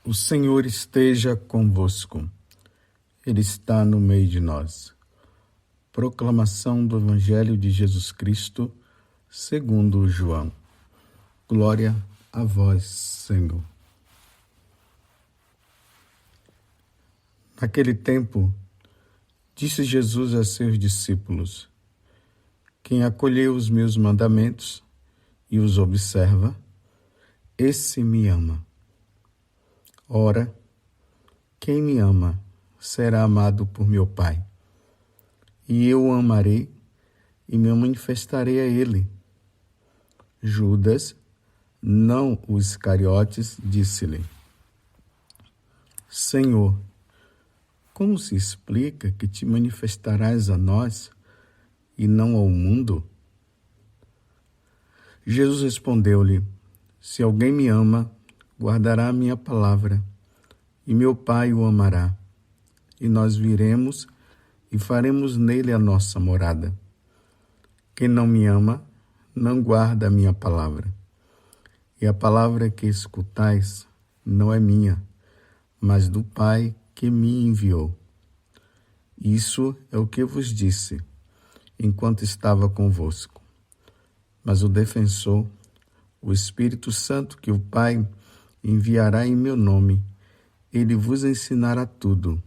O Senhor esteja convosco. Ele está no meio de nós. Proclamação do Evangelho de Jesus Cristo, segundo João. Glória a vós, Senhor. Naquele tempo, disse Jesus a seus discípulos: quem acolheu os meus mandamentos e os observa, esse me ama. Ora, quem me ama será amado por meu Pai, e eu o amarei e me manifestarei a ele. Judas, não o Iscariotes, disse-lhe: Senhor, como se explica que te manifestarás a nós e não ao mundo? Jesus respondeu-lhe: se alguém me ama, guardará a minha palavra, e meu Pai o amará, e nós viremos e faremos nele a nossa morada. Quem não me ama, não guarda a minha palavra. E a palavra que escutais não é minha, mas do Pai que me enviou. Isso é o que vos disse, enquanto estava convosco. Mas o defensor, o Espírito Santo que o Pai enviará em meu nome, ele vos ensinará tudo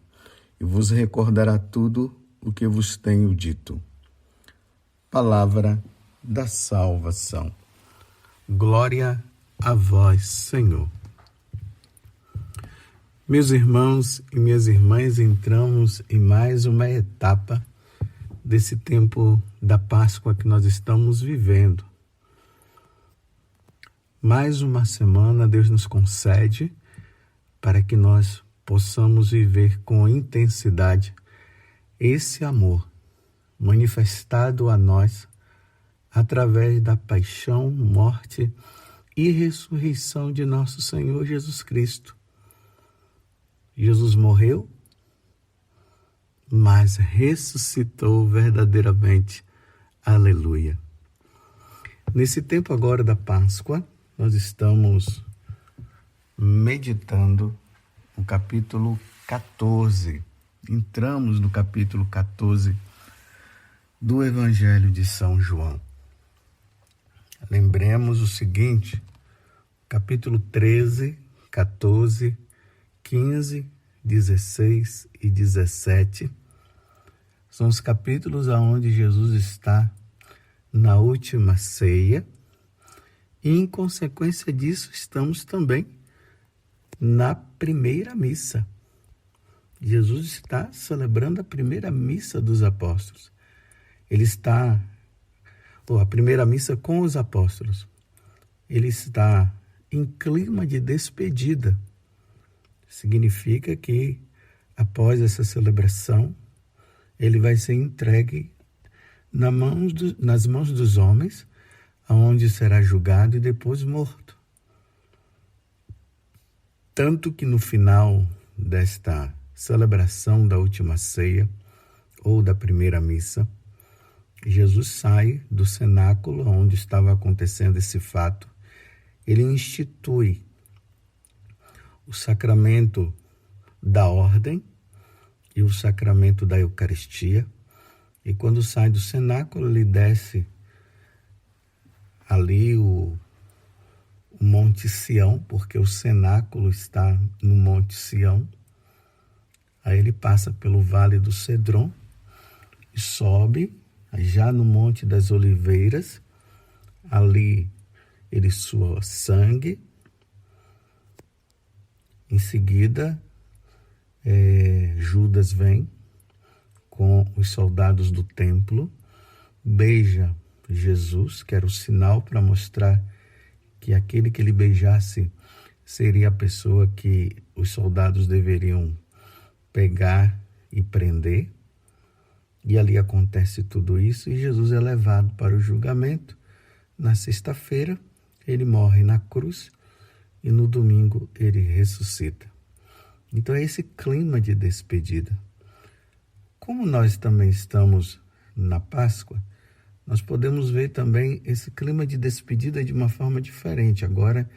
e vos recordará tudo o que vos tenho dito. Palavra da salvação. Glória a vós, Senhor. Meus irmãos e minhas irmãs, entramos em mais uma etapa desse tempo da Páscoa que nós estamos vivendo. Mais uma semana Deus nos concede para que nós possamos viver com intensidade esse amor manifestado a nós através da paixão, morte e ressurreição de nosso Senhor Jesus Cristo. Jesus morreu, mas ressuscitou verdadeiramente. Aleluia. Nesse tempo agora da Páscoa, nós estamos meditando o capítulo 14. Entramos no capítulo 14 do Evangelho de São João. Lembremos o seguinte: capítulo 13, 14, 15, 16 e 17 são os capítulos onde Jesus está na última ceia. E, em consequência disso, estamos também na primeira missa. Jesus está celebrando a primeira missa dos apóstolos. Ele está, a primeira missa com os apóstolos. Ele está em clima de despedida. Significa que, após essa celebração, ele vai ser entregue nas mãos dos homens, aonde será julgado e depois morto. Tanto que no final desta celebração da última ceia, ou da primeira missa, Jesus sai do cenáculo onde estava acontecendo esse fato. Ele institui o sacramento da ordem e o sacramento da Eucaristia. E quando sai do cenáculo, ele desce ali o Monte Sião, porque o cenáculo está no Monte Sião. Aí ele passa pelo Vale do Cedron e sobe já no Monte das Oliveiras. Ali ele sua sangue. Em seguida, Judas vem com os soldados do templo, beija Jesus, que era o sinal para mostrar que aquele que ele beijasse seria a pessoa que os soldados deveriam pegar e prender. E ali acontece tudo isso e Jesus é levado para o julgamento. Na sexta-feira, ele morre na cruz e no domingo ele ressuscita. Então é esse clima de despedida. Como nós também estamos na Páscoa, nós podemos ver também esse clima de despedida de uma forma diferente. Agora,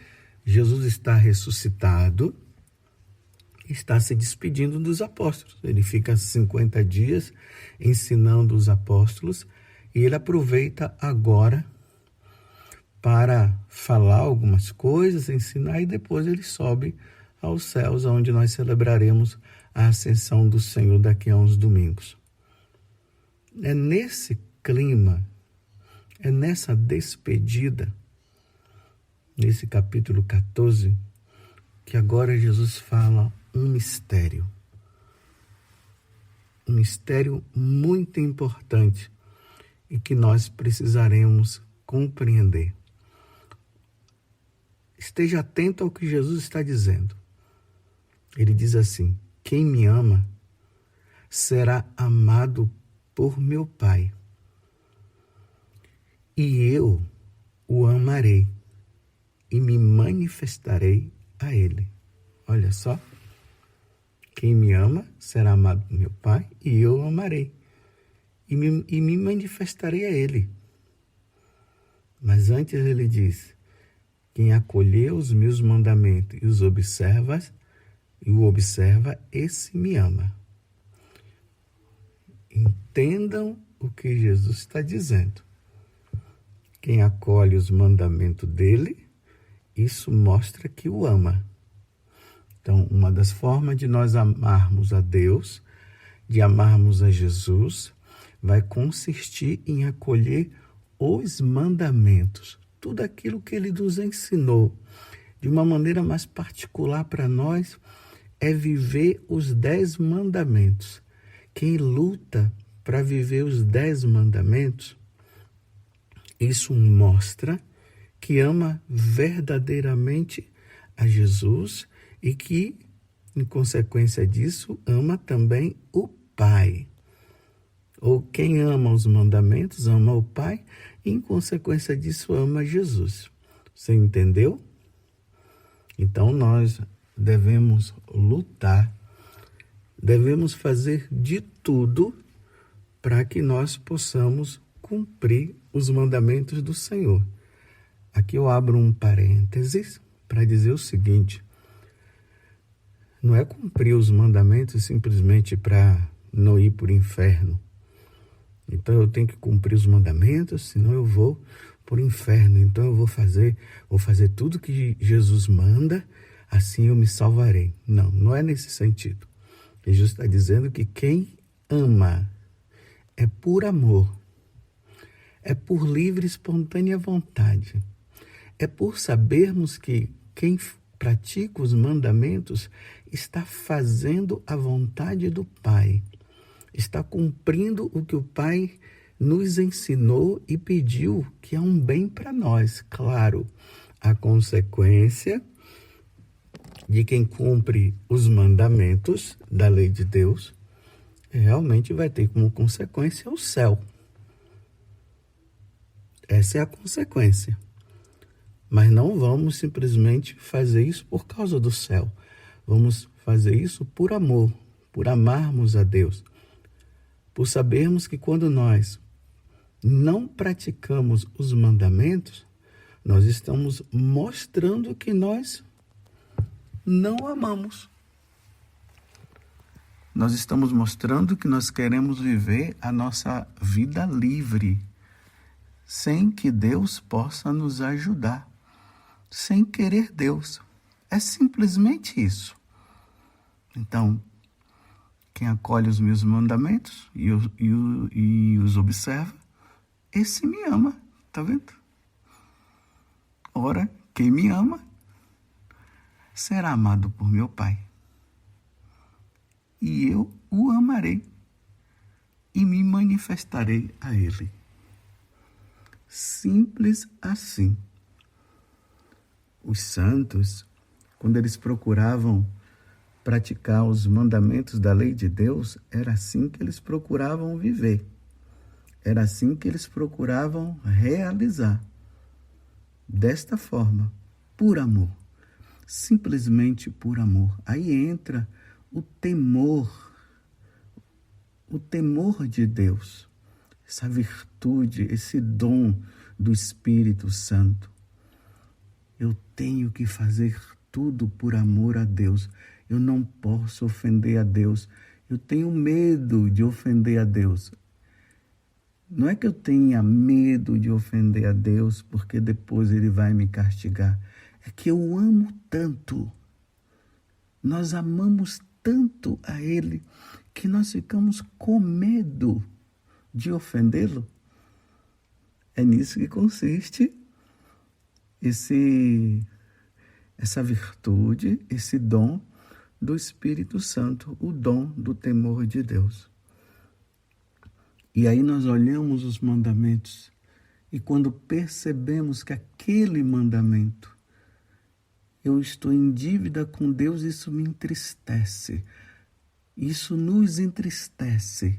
Jesus está ressuscitado está se despedindo dos apóstolos. Ele fica 50 dias ensinando os apóstolos e ele aproveita agora para falar algumas coisas, ensinar, e depois ele sobe aos céus, onde nós celebraremos a ascensão do Senhor daqui a uns domingos. É nesse clima, é nessa despedida, nesse capítulo 14, que agora Jesus fala um mistério muito importante e que nós precisaremos compreender. Esteja atento ao que Jesus está dizendo. Ele diz assim: quem me ama será amado por meu Pai, e eu o amarei e me manifestarei a ele. Olha só. Quem me ama será amado por meu Pai, e eu o amarei e me manifestarei a ele. Mas antes ele diz: quem acolher os meus mandamentos e os observa, esse me ama. Entendam o que Jesus está dizendo. Quem acolhe os mandamentos dele, isso mostra que o ama. Então, uma das formas de nós amarmos a Deus, de amarmos a Jesus, vai consistir em acolher os mandamentos. Tudo aquilo que ele nos ensinou, de uma maneira mais particular para nós, é viver os 10 mandamentos. Quem luta para viver os 10 mandamentos, isso mostra que ama verdadeiramente a Jesus e que, em consequência disso, ama também o Pai. Ou quem ama os mandamentos, ama o Pai, e, em consequência disso, ama Jesus. Você entendeu? Então, nós devemos lutar, devemos fazer de tudo para que nós possamos cumprir os mandamentos do Senhor. Aqui eu abro um parênteses para dizer o seguinte: não é cumprir os mandamentos simplesmente para não ir para o inferno. Então eu tenho que cumprir os mandamentos, senão eu vou para o inferno. Então eu vou fazer tudo que Jesus manda, assim eu me salvarei. Não, não é nesse sentido. Jesus está dizendo que quem ama é por amor, é por livre e espontânea vontade, é por sabermos que quem pratica os mandamentos está fazendo a vontade do Pai, está cumprindo o que o Pai nos ensinou e pediu, que é um bem para nós. Claro, a consequência de quem cumpre os mandamentos da lei de Deus realmente vai ter como consequência o céu. Essa é a consequência. Mas não vamos simplesmente fazer isso por causa do céu. Vamos fazer isso por amor, por amarmos a Deus. Por sabermos que quando nós não praticamos os mandamentos, nós estamos mostrando que nós não amamos. Nós estamos mostrando que nós queremos viver a nossa vida livre, sem que Deus possa nos ajudar, sem querer Deus. É simplesmente isso. Então, quem acolhe os meus mandamentos e os observa, esse me ama, tá vendo? Ora, quem me ama será amado por meu Pai, e eu o amarei e me manifestarei a ele. Simples assim. Os santos, quando eles procuravam praticar os mandamentos da lei de Deus, era assim que eles procuravam viver. Era assim que eles procuravam realizar. Desta forma, por amor. Simplesmente por amor. Aí entra o temor de Deus, essa virtude, esse dom do Espírito Santo. Eu tenho que fazer tudo por amor a Deus. Eu não posso ofender a Deus. Eu tenho medo de ofender a Deus. Não é que eu tenha medo de ofender a Deus porque depois Ele vai me castigar. É que eu amo tanto. Nós amamos tanto a Ele que nós ficamos com medo de ofendê-lo. É nisso que consiste essa virtude, esse dom do Espírito Santo, o dom do temor de Deus. E aí nós olhamos os mandamentos e quando percebemos que aquele mandamento, eu estou em dívida com Deus, isso me entristece. Isso nos entristece,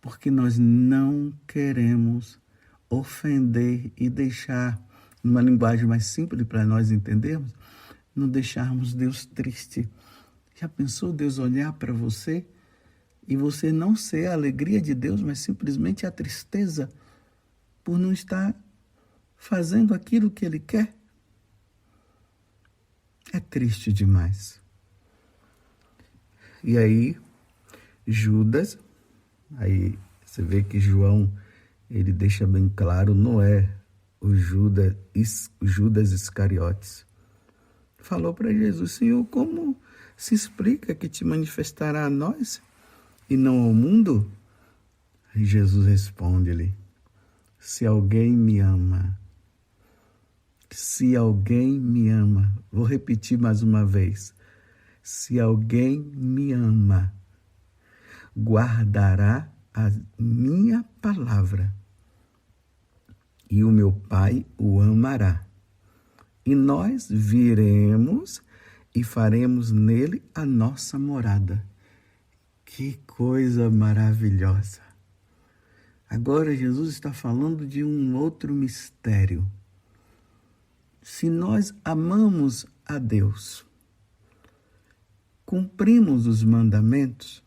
porque nós não queremos ofender e deixar, numa linguagem mais simples para nós entendermos, não deixarmos Deus triste. Já pensou Deus olhar para você e você não ser a alegria de Deus, mas simplesmente a tristeza por não estar fazendo aquilo que Ele quer? É triste demais. E aí, Judas, aí você vê que João, ele deixa bem claro, não é o Judas Iscariotes. Falou para Jesus: Senhor, como se explica que te manifestará a nós e não ao mundo? E Jesus responde-lhe: se alguém me ama, vou repetir mais uma vez, se alguém me ama, guardará a minha palavra, e o meu Pai o amará. E nós viremos e faremos nele a nossa morada. Que coisa maravilhosa! Agora Jesus está falando de um outro mistério. Se nós amamos a Deus, cumprimos os mandamentos,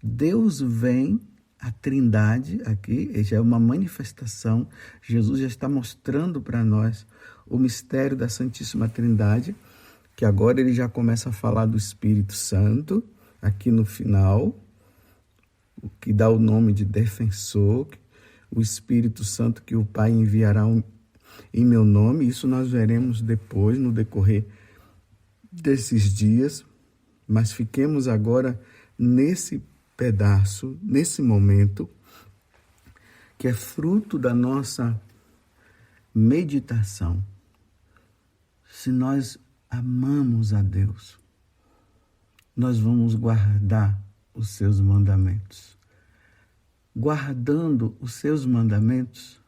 Deus vem, a Trindade aqui, já é uma manifestação, Jesus já está mostrando para nós o mistério da Santíssima Trindade, que agora ele já começa a falar do Espírito Santo, aqui no final, o que dá o nome de defensor, o Espírito Santo que o Pai enviará em meu nome. Isso nós veremos depois, no decorrer desses dias, mas fiquemos agora nesse pedaço, nesse momento, que é fruto da nossa meditação. Se nós amamos a Deus, nós vamos guardar os seus mandamentos. Guardando os seus mandamentos,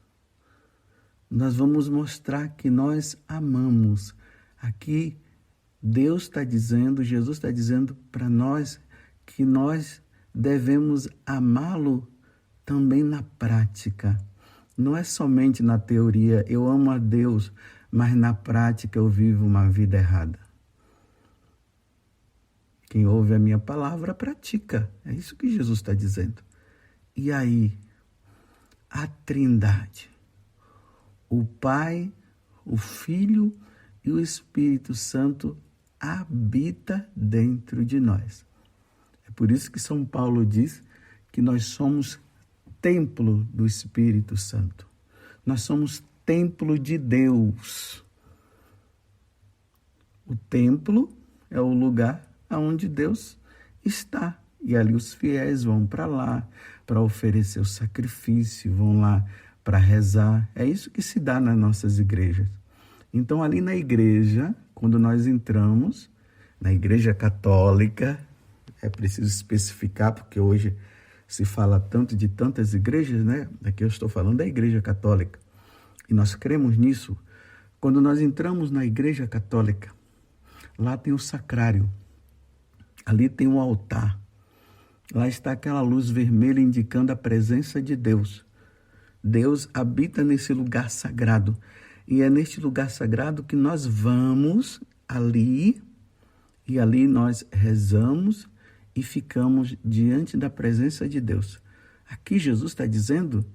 nós vamos mostrar que nós amamos. Aqui, Deus está dizendo, Jesus está dizendo para nós que nós devemos amá-lo também na prática. Não é somente na teoria, eu amo a Deus, mas na prática eu vivo uma vida errada. Quem ouve a minha palavra pratica. É isso que Jesus está dizendo. E aí, a Trindade, o Pai, o Filho e o Espírito Santo habita dentro de nós. É por isso que São Paulo diz que nós somos templo do Espírito Santo. Nós somos templo de Deus. O templo é o lugar onde Deus está. E ali os fiéis vão para lá para oferecer o sacrifício, vão lá para rezar. É isso que se dá nas nossas igrejas. Então, ali na igreja, quando nós entramos, na igreja católica, é preciso especificar, porque hoje se fala tanto de tantas igrejas, né? Aqui eu estou falando da igreja católica. E nós cremos nisso. Quando nós entramos na igreja católica, lá tem o sacrário. Ali tem um altar. Lá está aquela luz vermelha indicando a presença de Deus. Deus habita nesse lugar sagrado. E é neste lugar sagrado que nós vamos ali, e ali nós rezamos e ficamos diante da presença de Deus. Aqui Jesus está dizendo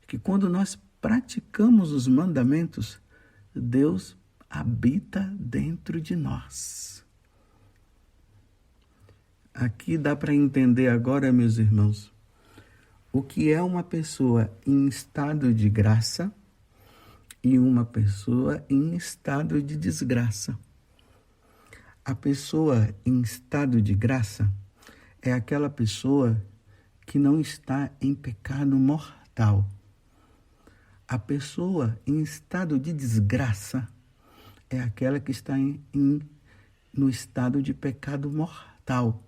que quando nós praticamos os mandamentos, Deus habita dentro de nós. aqui dá para entender agora, meus irmãos, o que é uma pessoa em estado de graça e uma pessoa em estado de desgraça. A pessoa em estado de graça é aquela pessoa que não está em pecado mortal. A pessoa em estado de desgraça é aquela que está no estado de pecado mortal.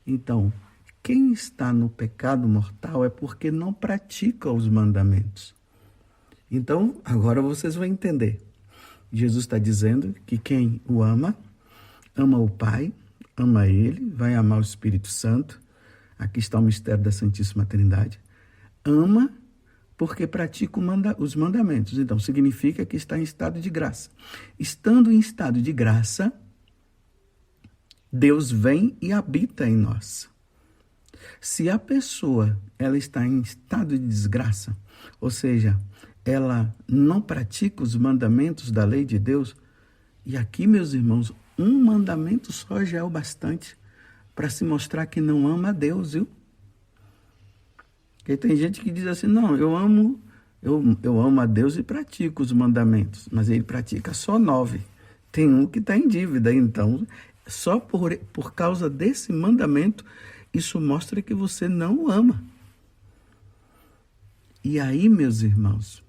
Então, quem está no pecado mortal é porque não pratica os mandamentos. Então, agora vocês vão entender. Jesus está dizendo que quem o ama, ama o Pai, ama Ele, vai amar o Espírito Santo. Aqui está o mistério da Santíssima Trindade. Ama porque pratica os mandamentos. Então, significa que está em estado de graça. Estando em estado de graça, Deus vem e habita em nós. Se a pessoa ela está em estado de desgraça, ou seja, ela não pratica os mandamentos da lei de Deus, e aqui, meus irmãos, um mandamento só já é o bastante para se mostrar que não ama a Deus, viu? Porque tem gente que diz assim, não, eu amo a Deus e pratico os mandamentos, mas ele pratica só 9. Tem um que está em dívida, então, só por causa desse mandamento, isso mostra que você não o ama. E aí, meus irmãos,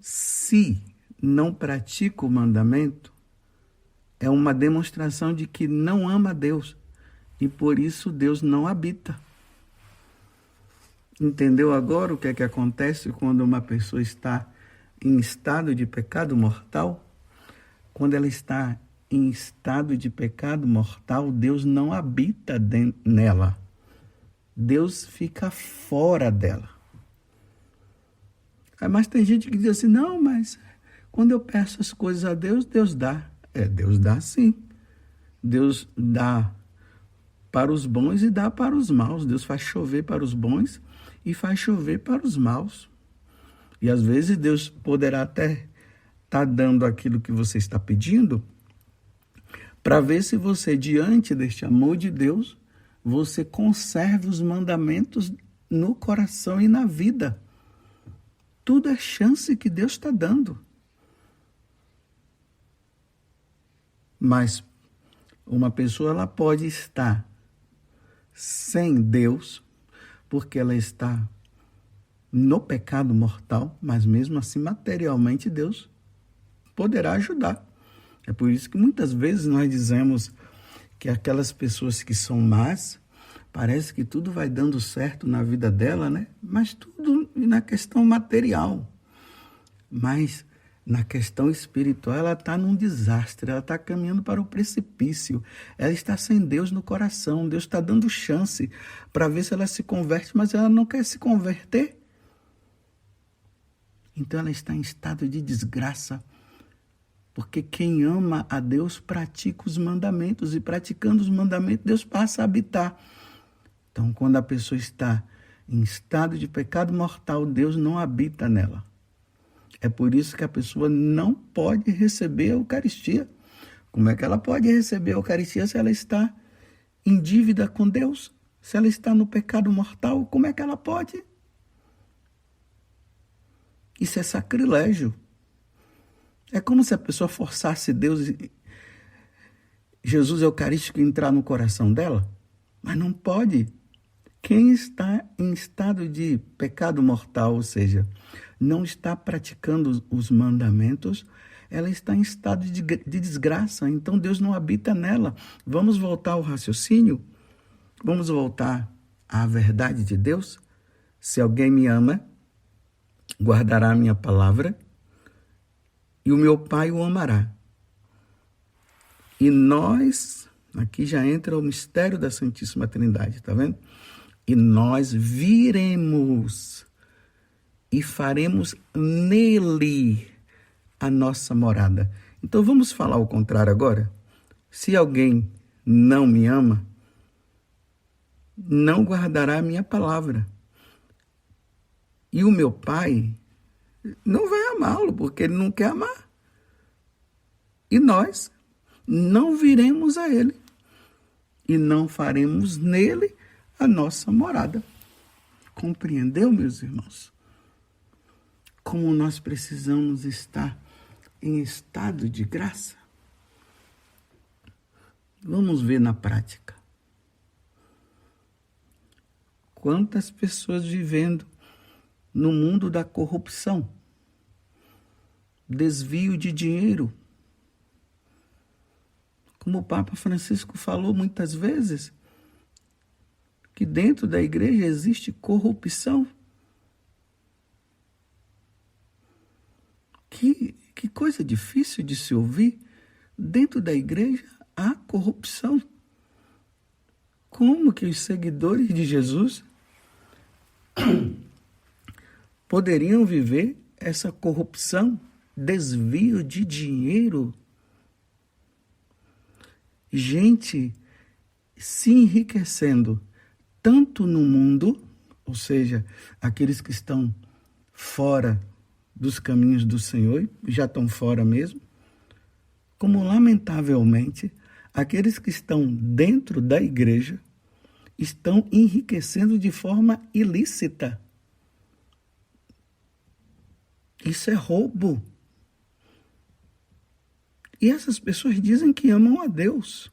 se não pratica o mandamento, é uma demonstração de que não ama a Deus, e por isso Deus não habita. Entendeu agora o que é que acontece quando uma pessoa está em estado de pecado mortal? Quando ela está em estado de pecado mortal, Deus não habita nela. Deus fica fora dela. Mas tem gente que diz assim, não, mas quando eu peço as coisas a Deus, Deus dá. Deus dá sim. Deus dá para os bons e dá para os maus. Deus faz chover para os bons e faz chover para os maus. E às vezes Deus poderá até estar dando aquilo que você está pedindo para ver se você, diante deste amor de Deus, você conserva os mandamentos no coração e na vida. Tudo é chance que Deus está dando. Mas uma pessoa ela pode estar sem Deus, porque ela está no pecado mortal, mas mesmo assim materialmente Deus poderá ajudar. É por isso que muitas vezes nós dizemos que aquelas pessoas que são más, parece que tudo vai dando certo na vida dela, né? Mas tudo na questão material. Mas na questão espiritual, ela está num desastre, ela está caminhando para o precipício, ela está sem Deus no coração, Deus está dando chance para ver se ela se converte, mas ela não quer se converter. Então ela está em estado de desgraça, porque quem ama a Deus pratica os mandamentos, e praticando os mandamentos, Deus passa a habitar. Então, quando a pessoa está em estado de pecado mortal, Deus não habita nela. É por isso que a pessoa não pode receber a Eucaristia. Como é que ela pode receber a Eucaristia se ela está em dívida com Deus? Se ela está no pecado mortal, como é que ela pode? Isso é sacrilégio. É como se a pessoa forçasse Deus, Jesus Eucarístico, entrar no coração dela. Mas não pode. Quem está em estado de pecado mortal, ou seja, não está praticando os mandamentos, ela está em estado de desgraça, então Deus não habita nela. Vamos voltar ao raciocínio? Vamos voltar à verdade de Deus? Se alguém me ama, guardará a minha palavra, e o meu Pai o amará. E nós, aqui já entra o mistério da Santíssima Trindade, tá vendo? E nós viremos e faremos nele a nossa morada. Então vamos falar o contrário agora? Se alguém não me ama, não guardará a minha palavra. E o meu Pai não vai amá-lo, porque ele não quer amar. E nós não viremos a ele. e não faremos nele a nossa morada. Compreendeu, meus irmãos? Como nós precisamos estar em estado de graça? Vamos ver na prática. Quantas pessoas vivendo no mundo da corrupção, desvio de dinheiro. Como o Papa Francisco falou muitas vezes, que dentro da igreja existe corrupção. Que coisa difícil de se ouvir. Dentro da igreja há corrupção. Como que os seguidores de Jesus poderiam viver essa corrupção, desvio de dinheiro? Gente se enriquecendo tanto no mundo, ou seja, aqueles que estão fora dos caminhos do Senhor, já estão fora mesmo, como lamentavelmente aqueles que estão dentro da igreja estão enriquecendo de forma ilícita. Isso é roubo. E essas pessoas dizem que amam a Deus.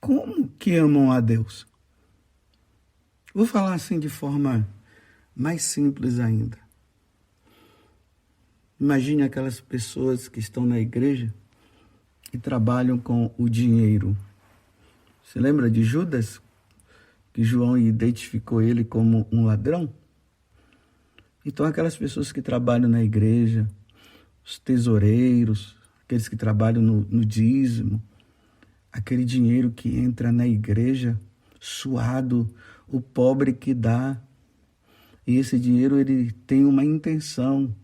Como que amam a Deus? Vou falar assim de forma mais simples ainda. Imagine aquelas pessoas que estão na igreja e trabalham com o dinheiro. Você lembra de Judas? Que João identificou ele como um ladrão? Então, aquelas pessoas que trabalham na igreja, os tesoureiros, aqueles que trabalham no dízimo, aquele dinheiro que entra na igreja, suado, o pobre que dá. E esse dinheiro ele tem uma intenção,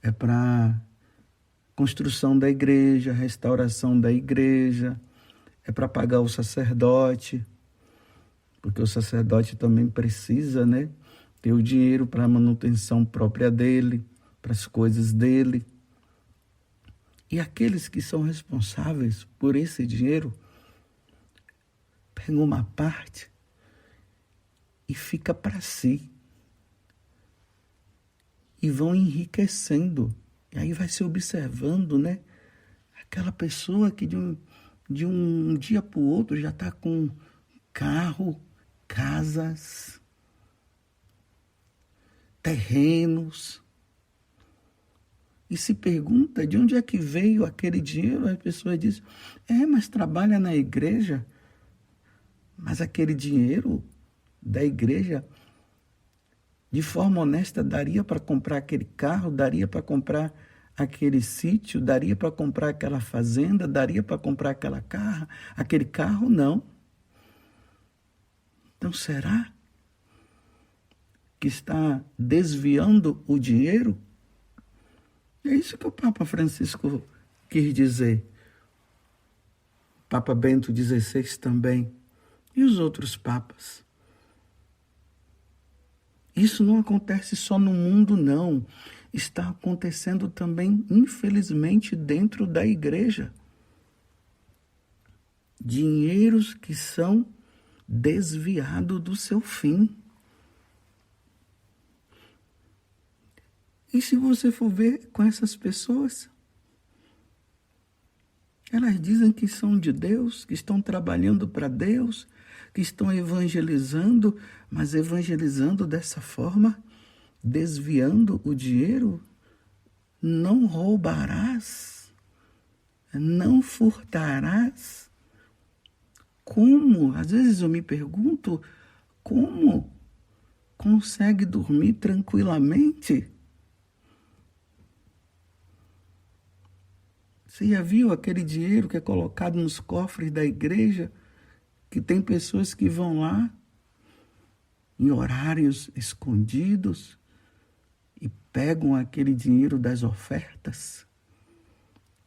é para construção da igreja, restauração da igreja, é para pagar o sacerdote, porque o sacerdote também precisa, né, ter o dinheiro para a manutenção própria dele, para as coisas dele. E aqueles que são responsáveis por esse dinheiro pegam uma parte e fica para si. E vão enriquecendo. E aí vai se observando, né? Aquela pessoa que de um dia para o outro já está com carro, casas, terrenos. E se pergunta de onde é que veio aquele dinheiro. A pessoa diz, mas trabalha na igreja. Mas aquele dinheiro da igreja, de forma honesta, daria para comprar aquele carro, daria para comprar aquele sítio, daria para comprar aquela fazenda, daria para comprar aquele carro, não. Então, será que está desviando o dinheiro? É isso que o Papa Francisco quis dizer. Papa Bento XVI também. E os outros papas? Isso não acontece só no mundo, não. Está acontecendo também, infelizmente, dentro da igreja. Dinheiros que são desviados do seu fim. E se você for ver com essas pessoas, elas dizem que são de Deus, que estão trabalhando para Deus, que estão evangelizando, mas evangelizando dessa forma, desviando o dinheiro. Não roubarás, não furtarás. Como? Às vezes eu me pergunto, como consegue dormir tranquilamente? Você já viu aquele dinheiro que é colocado nos cofres da igreja? Que tem pessoas que vão lá em horários escondidos e pegam aquele dinheiro das ofertas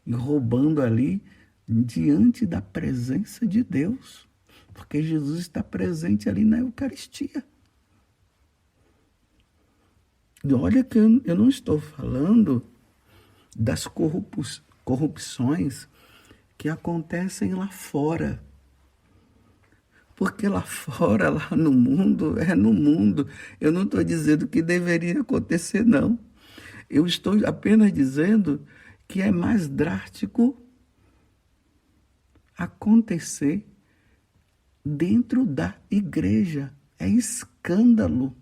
e roubando ali diante da presença de Deus, porque Jesus está presente ali na Eucaristia. E olha que eu não estou falando das corrupções que acontecem lá fora. Porque lá fora, lá no mundo, é no mundo. Eu não estou dizendo que deveria acontecer, não. Eu estou apenas dizendo que é mais drástico acontecer dentro da igreja. É escândalo.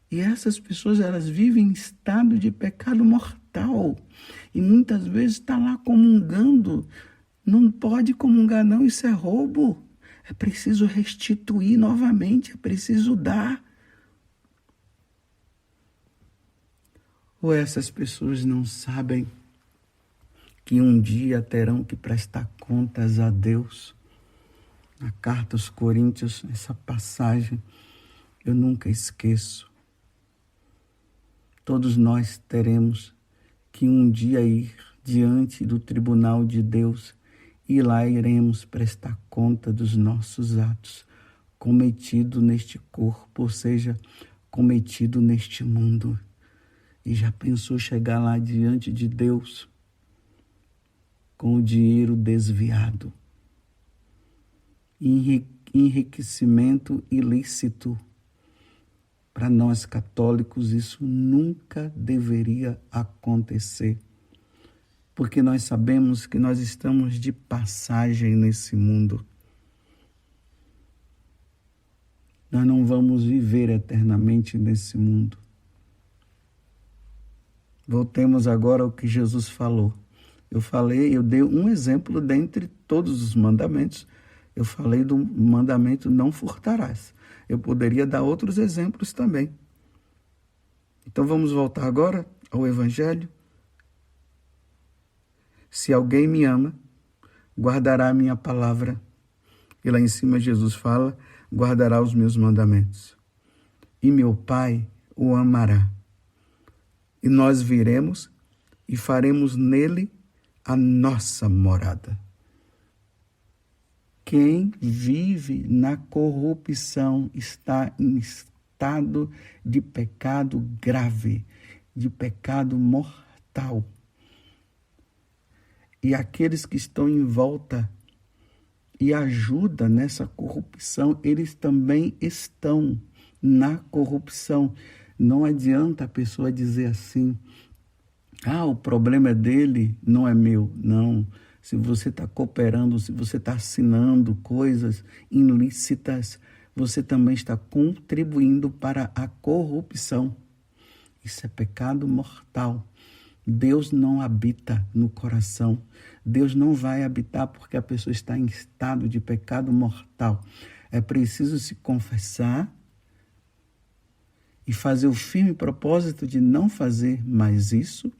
E essas pessoas, elas vivem em estado de pecado mortal. E muitas vezes está lá comungando. Não pode comungar, não. Isso é roubo. É preciso restituir novamente. É preciso dar. Ou essas pessoas não sabem que um dia terão que prestar contas a Deus? Na carta aos Coríntios, essa passagem, eu nunca esqueço. Todos nós teremos que um dia ir diante do tribunal de Deus e lá iremos prestar conta dos nossos atos cometidos neste corpo, ou seja, cometido neste mundo. E já pensou chegar lá diante de Deus com o dinheiro desviado, enriquecimento ilícito? Para nós católicos, isso nunca deveria acontecer, porque nós sabemos que nós estamos de passagem nesse mundo. Nós não vamos viver eternamente nesse mundo. Voltemos agora ao que Jesus falou. Eu dei um exemplo dentre todos os mandamentos. Eu falei do mandamento não furtarás. Eu poderia dar outros exemplos também. Então vamos voltar agora ao Evangelho. Se alguém me ama, guardará a minha palavra. E lá em cima Jesus fala, guardará os meus mandamentos. E meu Pai o amará. E nós viremos e faremos nele a nossa morada. Quem vive na corrupção está em estado de pecado grave, de pecado mortal. E aqueles que estão em volta e ajudam nessa corrupção, eles também estão na corrupção. Não adianta a pessoa dizer assim, o problema é dele, não é meu. Não. Se você está cooperando, se você está assinando coisas ilícitas, você também está contribuindo para a corrupção. Isso é pecado mortal. Deus não habita no coração. Deus não vai habitar porque a pessoa está em estado de pecado mortal. É preciso se confessar e fazer o firme propósito de não fazer mais isso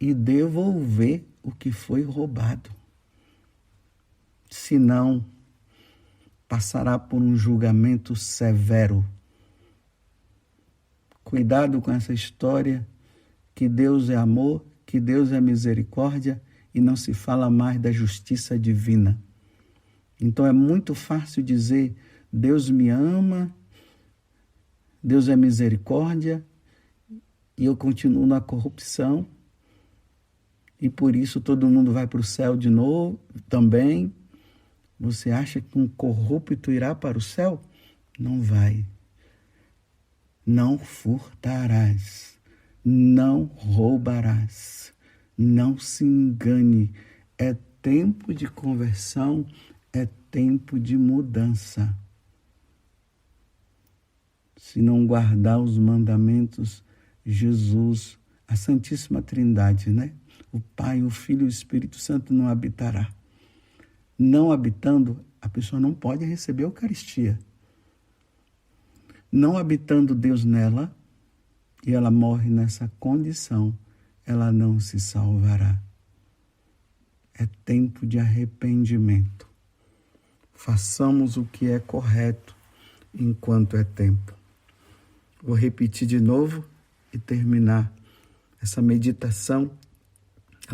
e devolver o que foi roubado. Senão, passará por um julgamento severo. Cuidado com essa história que Deus é amor, que Deus é misericórdia e não se fala mais da justiça divina. Então é muito fácil dizer, Deus me ama, Deus é misericórdia e eu continuo na corrupção e por isso todo mundo vai para o céu de novo também. Você acha que um corrupto irá para o céu? Não vai. Não furtarás. Não roubarás. Não se engane. É tempo de conversão, é tempo de mudança. Se não guardar os mandamentos, Jesus, a Santíssima Trindade, né? O Pai, o Filho e o Espírito Santo não habitará. Não habitando, a pessoa não pode receber a Eucaristia. Não habitando Deus nela, e ela morre nessa condição, ela não se salvará. É tempo de arrependimento. Façamos o que é correto enquanto é tempo. Vou repetir de novo e terminar essa meditação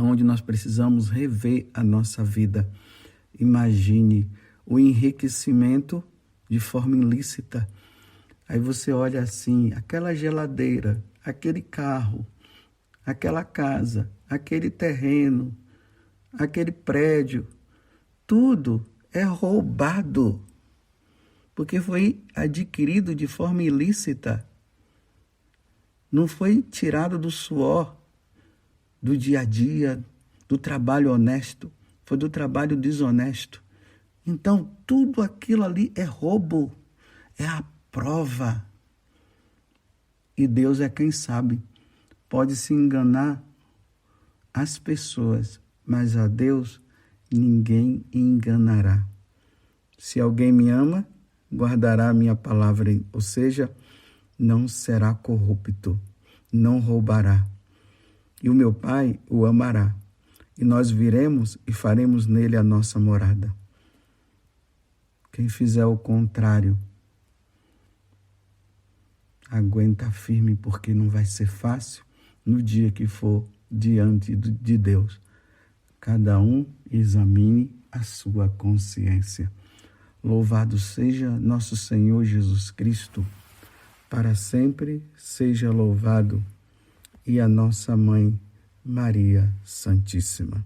onde nós precisamos rever a nossa vida. Imagine o enriquecimento de forma ilícita. Aí você olha assim, aquela geladeira, aquele carro, aquela casa, aquele terreno, aquele prédio, tudo é roubado, porque foi adquirido de forma ilícita. Não foi tirado do suor, do dia a dia, do trabalho honesto, foi do trabalho desonesto. Então, tudo aquilo ali é roubo, é a prova. E Deus é quem sabe. Pode se enganar as pessoas, mas a Deus ninguém enganará. Se alguém me ama, guardará a minha palavra, ou seja, não será corrupto, não roubará. E o meu Pai o amará, e nós viremos e faremos nele a nossa morada. Quem fizer o contrário, aguenta firme, porque não vai ser fácil no dia que for diante de Deus. Cada um examine a sua consciência. Louvado seja nosso Senhor Jesus Cristo, para sempre seja louvado, e a nossa Mãe Maria Santíssima.